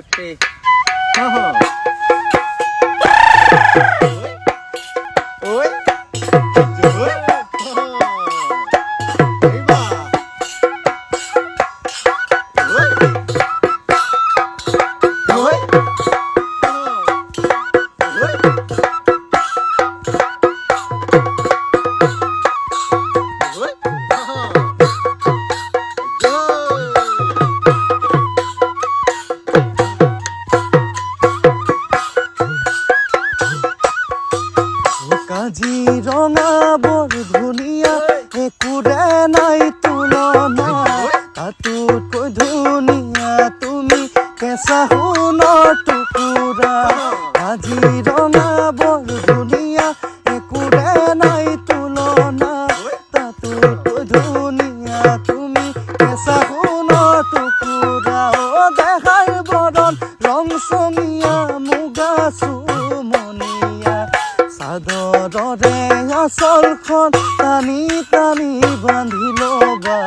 গোটে ঐ জয় এইবা ঐ কাজিৰঙা বৰ ধুনীয়া একোৰে নাই তুলনা তাতোতকৈ ধুনীয়া তুমি কেঁচা সোণৰ টুকুৰা কাজিৰঙা বৰ ধুনীয়া একোৰে নাই তুলনা তাতোতকৈ ধুনীয়া তুমি কেঁচা সোণৰ টুকুৰা অ দেখাৰ বৰণ ৰংচঙীয়া মুগা চুমনীয়া চাদৰৰে আঁচলখন টানি টানি বান্ধি ল'বা